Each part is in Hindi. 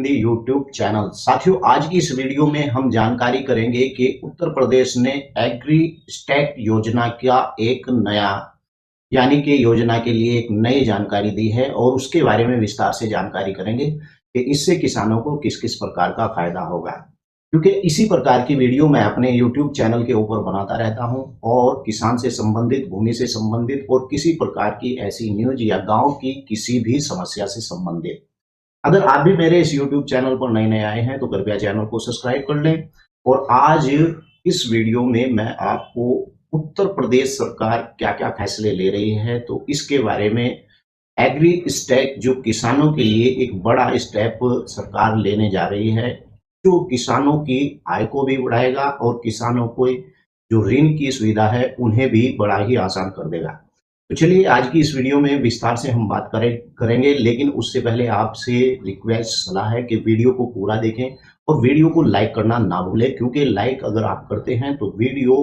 Hindi YouTube channel. साथियों, आज की इस वीडियो में हम जानकारी करेंगे कि उत्तर प्रदेश ने एग्री स्टैक योजना का एक नया यानी कि योजना के लिए एक नई जानकारी दी है और उसके बारे में विस्तार से जानकारी करेंगे कि इससे किसानों को किस किस प्रकार का फायदा होगा। क्योंकि इसी प्रकार की वीडियो मैं अपने यूट्यूब चैनल के ऊपर बनाता रहता हूं और किसान से संबंधित, भूमि से संबंधित और किसी प्रकार की ऐसी न्यूज या गांव की किसी भी समस्या से संबंधित। अगर आप भी मेरे इस YouTube चैनल पर नए-नए आए हैं तो कृपया चैनल को सब्सक्राइब कर लें। और आज इस वीडियो में मैं आपको उत्तर प्रदेश सरकार क्या-क्या फैसले ले रही है तो इसके बारे में एग्री स्टैक जो किसानों के लिए एक बड़ा स्टेप सरकार लेने जा रही है, जो किसानों की आय को भी बढ़ाएगा और किसानों को जो ऋण की सुविधा है उन्हें भी बड़ा ही आसान कर देगा। तो चलिए आज की इस वीडियो में विस्तार से हम बात करेंगे, लेकिन उससे पहले आपसे रिक्वेस्ट सलाह है कि वीडियो को पूरा देखें और वीडियो को लाइक करना ना भूलें, क्योंकि लाइक अगर आप करते हैं तो वीडियो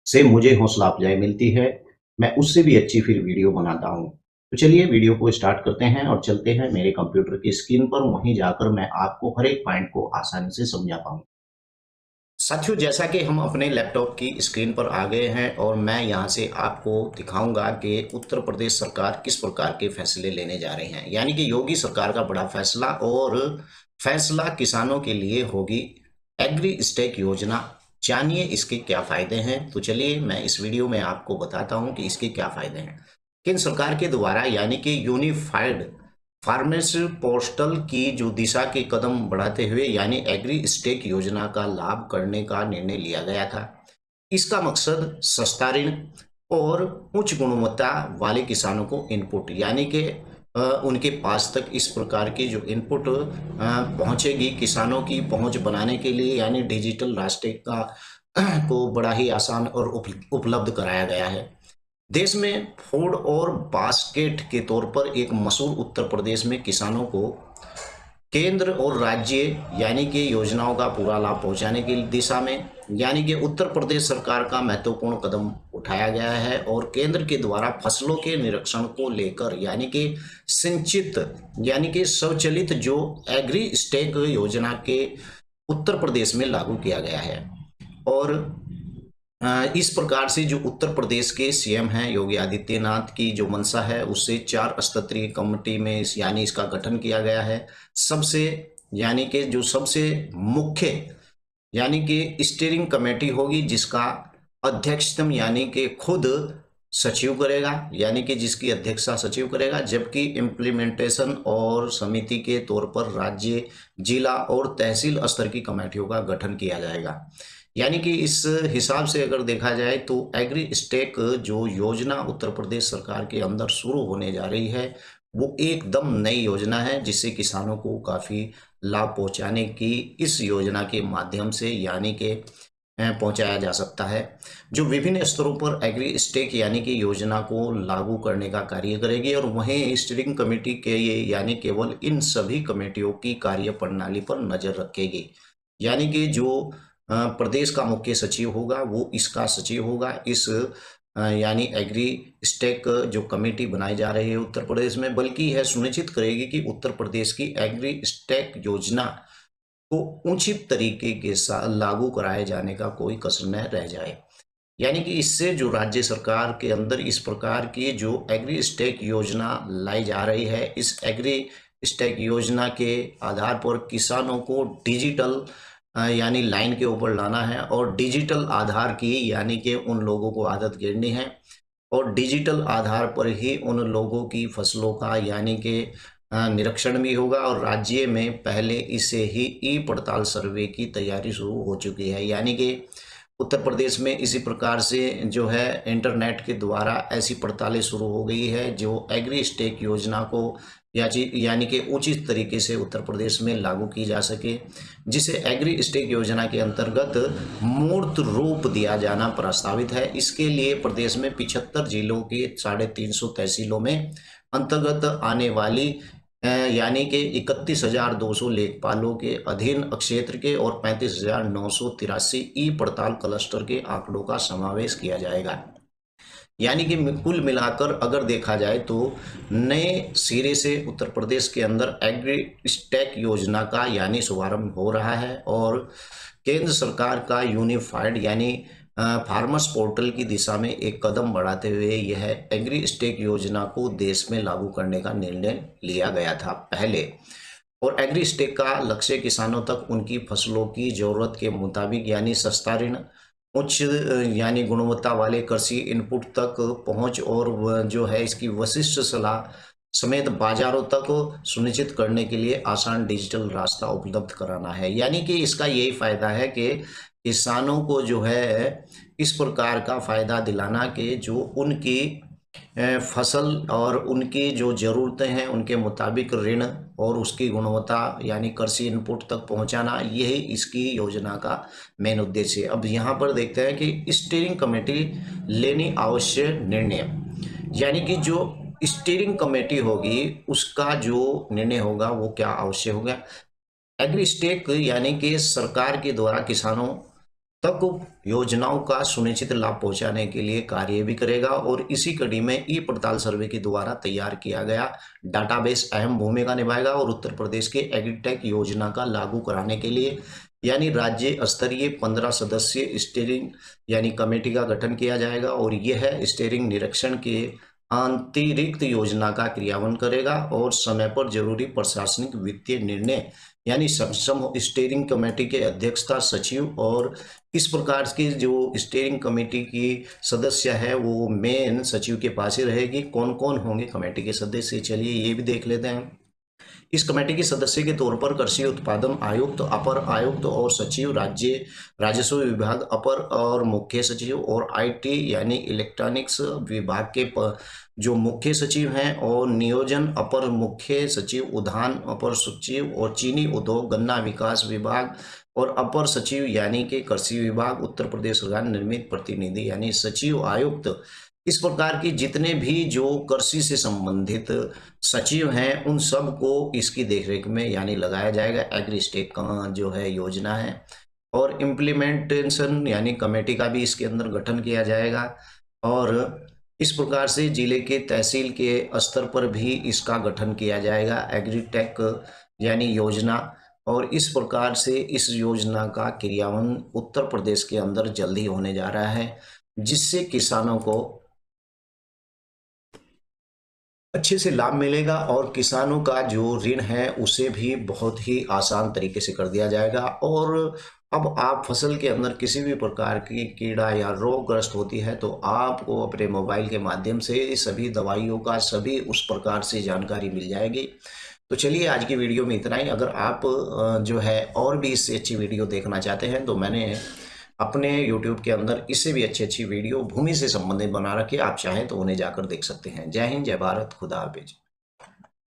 से मुझे हौसला अफजाई मिलती है, मैं उससे भी अच्छी फिर वीडियो बनाता हूँ। तो चलिए वीडियो को स्टार्ट करते हैं और चलते हैं मेरे कंप्यूटर की स्क्रीन पर, वहीं जाकर मैं आपको हर एक पॉइंट को आसानी से समझा पाऊँ। साथियों, जैसा कि हम अपने लैपटॉप की स्क्रीन पर आ गए हैं और मैं यहाँ से आपको दिखाऊंगा कि उत्तर प्रदेश सरकार किस प्रकार के फैसले लेने जा रहे हैं। यानी कि योगी सरकार का बड़ा फैसला, और फैसला किसानों के लिए होगी एग्री स्टैक योजना। जानिए इसके क्या फायदे हैं। तो चलिए मैं इस वीडियो में आपको बताता हूँ कि इसके क्या फायदे हैं। केंद्र सरकार के द्वारा यानी कि यूनिफाइड फार्मर्स पोर्टल की जो दिशा के कदम बढ़ाते हुए यानी एग्री स्टेक योजना का लाभ करने का निर्णय लिया गया था। इसका मकसद सस्ता ऋण और उच्च गुणवत्ता वाले किसानों को इनपुट यानी कि उनके पास तक इस प्रकार की जो इनपुट पहुंचेगी, किसानों की पहुंच बनाने के लिए यानी डिजिटल रास्ते का को बड़ा ही आसान और उपलब्ध कराया गया है। देश में फूड और बास्केट के तौर पर एक मशहूर उत्तर प्रदेश में किसानों को केंद्र और राज्य यानी कि योजनाओं का पूरा लाभ पहुंचाने की दिशा में यानी कि उत्तर प्रदेश सरकार का महत्वपूर्ण कदम उठाया गया है। और केंद्र के द्वारा फसलों के निरीक्षण को लेकर यानी कि सिंचित यानी कि स्वचालित जो एग्री स्टेक योजना के उत्तर प्रदेश में लागू किया गया है। और इस प्रकार से जो उत्तर प्रदेश के सीएम हैं योगी आदित्यनाथ की जो मंशा है, उससे 4 स्तरीय कमेटी में यानी इसका गठन किया गया है। सबसे यानी कि जो सबसे मुख्य यानी कि स्टीयरिंग कमेटी होगी, जिसका अध्यक्षतम यानी कि खुद सचिव करेगा यानी कि जिसकी अध्यक्षता सचिव करेगा, जबकि इम्प्लीमेंटेशन और समिति के तौर पर राज्य, जिला और तहसील स्तर की कमेटियों का गठन किया जाएगा। यानी कि इस हिसाब से अगर देखा जाए तो एग्री स्टेक जो योजना उत्तर प्रदेश सरकार के अंदर शुरू होने जा रही है वो एकदम नई योजना है, जिससे किसानों को काफ़ी लाभ पहुंचाने की इस योजना के माध्यम से यानी कि पहुंचाया जा सकता है, जो विभिन्न स्तरों पर एग्री स्टेक यानी कि योजना को लागू करने का कार्य करेगी। और वहीं स्टीयरिंग कमेटी के ये यानी केवल इन सभी कमेटियों की कार्य प्रणाली पर नजर रखेगी। यानी कि जो प्रदेश का मुख्य सचिव होगा वो इसका सचिव होगा। इस यानी एग्री स्टेक जो कमेटी बनाई जा रही है उत्तर प्रदेश में, बल्कि यह सुनिश्चित करेगी कि उत्तर प्रदेश की एग्री स्टेक योजना को उचित तरीके के साथ लागू कराए जाने का कोई कसर न रह जाए। यानी कि इससे जो राज्य सरकार के अंदर इस प्रकार की जो एग्री स्टेक योजना लाई जा रही है, इस एग्री स्टेक योजना के आधार पर किसानों को डिजिटल यानी लाइन के ऊपर लाना है और डिजिटल आधार की यानी कि उन लोगों को आदत गिरनी है और डिजिटल आधार पर ही उन लोगों की फसलों का यानी कि निरीक्षण भी होगा। और राज्य में पहले इसे ही ई पड़ताल सर्वे की तैयारी शुरू हो चुकी है। यानी कि उत्तर प्रदेश में इसी प्रकार से जो है इंटरनेट के द्वारा ऐसी पड़तालें शुरू हो गई है जो एग्री स्टेक योजना को यानी कि उचित तरीके से उत्तर प्रदेश में लागू की जा सके, जिसे एग्री स्टेक योजना के अंतर्गत मूर्त रूप दिया जाना प्रस्तावित है। इसके लिए प्रदेश में 75 जिलों के 350 तहसीलों में अंतर्गत आने वाली यानी कि 31,200 लेखपालों के अधीन क्षेत्र के और 35,983 ई पड़ताल क्लस्टर के आंकड़ों का समावेश किया जाएगा। यानी कि कुल मिलाकर अगर देखा जाए तो नए सिरे से उत्तर प्रदेश के अंदर एग्री स्टैक योजना का यानी शुभारंभ हो रहा है और केंद्र सरकार का यूनिफाइड यानी फार्मर्स पोर्टल की दिशा में एक कदम बढ़ाते हुए यह एग्री स्टैक योजना को देश में लागू करने का निर्णय लिया गया था पहले। और एग्री स्टेक का लक्ष्य किसानों तक उनकी फसलों की जरूरत के मुताबिक यानी सस्ता ऋण, उच्च यानी गुणवत्ता वाले कृषि इनपुट तक पहुंच और जो है इसकी विशिष्ट सलाह समेत बाजारों तक सुनिश्चित करने के लिए आसान डिजिटल रास्ता उपलब्ध कराना है। यानी कि इसका यही फायदा है कि किसानों को जो है इस प्रकार का फायदा दिलाना कि जो उनकी फसल और उनकी जो ज़रूरतें हैं उनके मुताबिक ऋण और उसकी गुणवत्ता यानी कृषि इनपुट तक पहुंचाना, यही इसकी योजना का मेन उद्देश्य है। अब यहाँ पर देखते हैं कि स्टीयरिंग कमेटी लेनी आवश्यक निर्णय, यानी कि जो स्टीयरिंग कमेटी होगी उसका जो निर्णय होगा वो क्या आवश्यक होगा। एग्री स्टेक यानी कि सरकार के द्वारा किसानों तक योजनाओं का सुनिश्चित लाभ पहुंचाने के लिए कार्य भी करेगा और इसी कड़ी में ई पड़ताल सर्वे के द्वारा तैयार किया गया डाटाबेस अहम भूमिका निभाएगा और उत्तर प्रदेश के एग्रीटेक योजना का लागू कराने के लिए यानी राज्य स्तरीय 15 सदस्यीय स्टीयरिंग यानी कमेटी का गठन किया जाएगा और यह स्टीयरिंग निरीक्षण के अतिरिक्त योजना का क्रियान्वयन करेगा और समय पर जरूरी प्रशासनिक वित्तीय निर्णय यानी सक्षम स्टीयरिंग कमेटी के अध्यक्षता सचिव और इस प्रकार की जो स्टीयरिंग कमेटी की सदस्य है वो मेन सचिव के पास ही रहेगी। कौन कौन होंगे कमेटी के सदस्य, चलिए ये भी देख लेते हैं। इस कमेटी के सदस्य के तौर पर कृषि उत्पादन आयुक्त, अपर आयुक्त और सचिव, राज्य राजस्व विभाग अपर और मुख्य सचिव और आईटी यानी इलेक्ट्रॉनिक्स विभाग के जो मुख्य सचिव हैं और नियोजन अपर मुख्य सचिव, उद्यान अपर सचिव और चीनी उद्योग गन्ना विकास विभाग और अपर सचिव यानी कि कृषि विभाग, उत्तर प्रदेश सरकार निर्मित प्रतिनिधि यानी सचिव आयुक्त। इस प्रकार की जितने भी जो कृषि से संबंधित सचिव हैं उन सब को इसकी देखरेख में यानी लगाया जाएगा। एग्री स्टेक का जो है योजना है और इम्प्लीमेंटेशन यानी कमेटी का भी इसके अंदर गठन किया जाएगा और इस प्रकार से जिले के तहसील के स्तर पर भी इसका गठन किया जाएगा एग्रीटेक यानी योजना। और इस प्रकार से इस योजना का क्रियान्वयन उत्तर प्रदेश के अंदर जल्दी होने जा रहा है जिससे किसानों को अच्छे से लाभ मिलेगा और किसानों का जो ऋण है उसे भी बहुत ही आसान तरीके से कर दिया जाएगा। और अब आप फसल के अंदर किसी भी प्रकार की कीड़ा या रोगग्रस्त होती है तो आपको अपने मोबाइल के माध्यम से सभी दवाइयों का सभी उस प्रकार से जानकारी मिल जाएगी। तो चलिए आज की वीडियो में इतना ही। अगर आप जो है और भी इससे अच्छी वीडियो देखना चाहते हैं तो मैंने अपने YouTube के अंदर इससे भी अच्छी वीडियो भूमि से संबंधित बना रखी है, आप चाहें तो उन्हें जाकर देख सकते हैं। जय हिंद, जय भारत, खुदा हाफिज।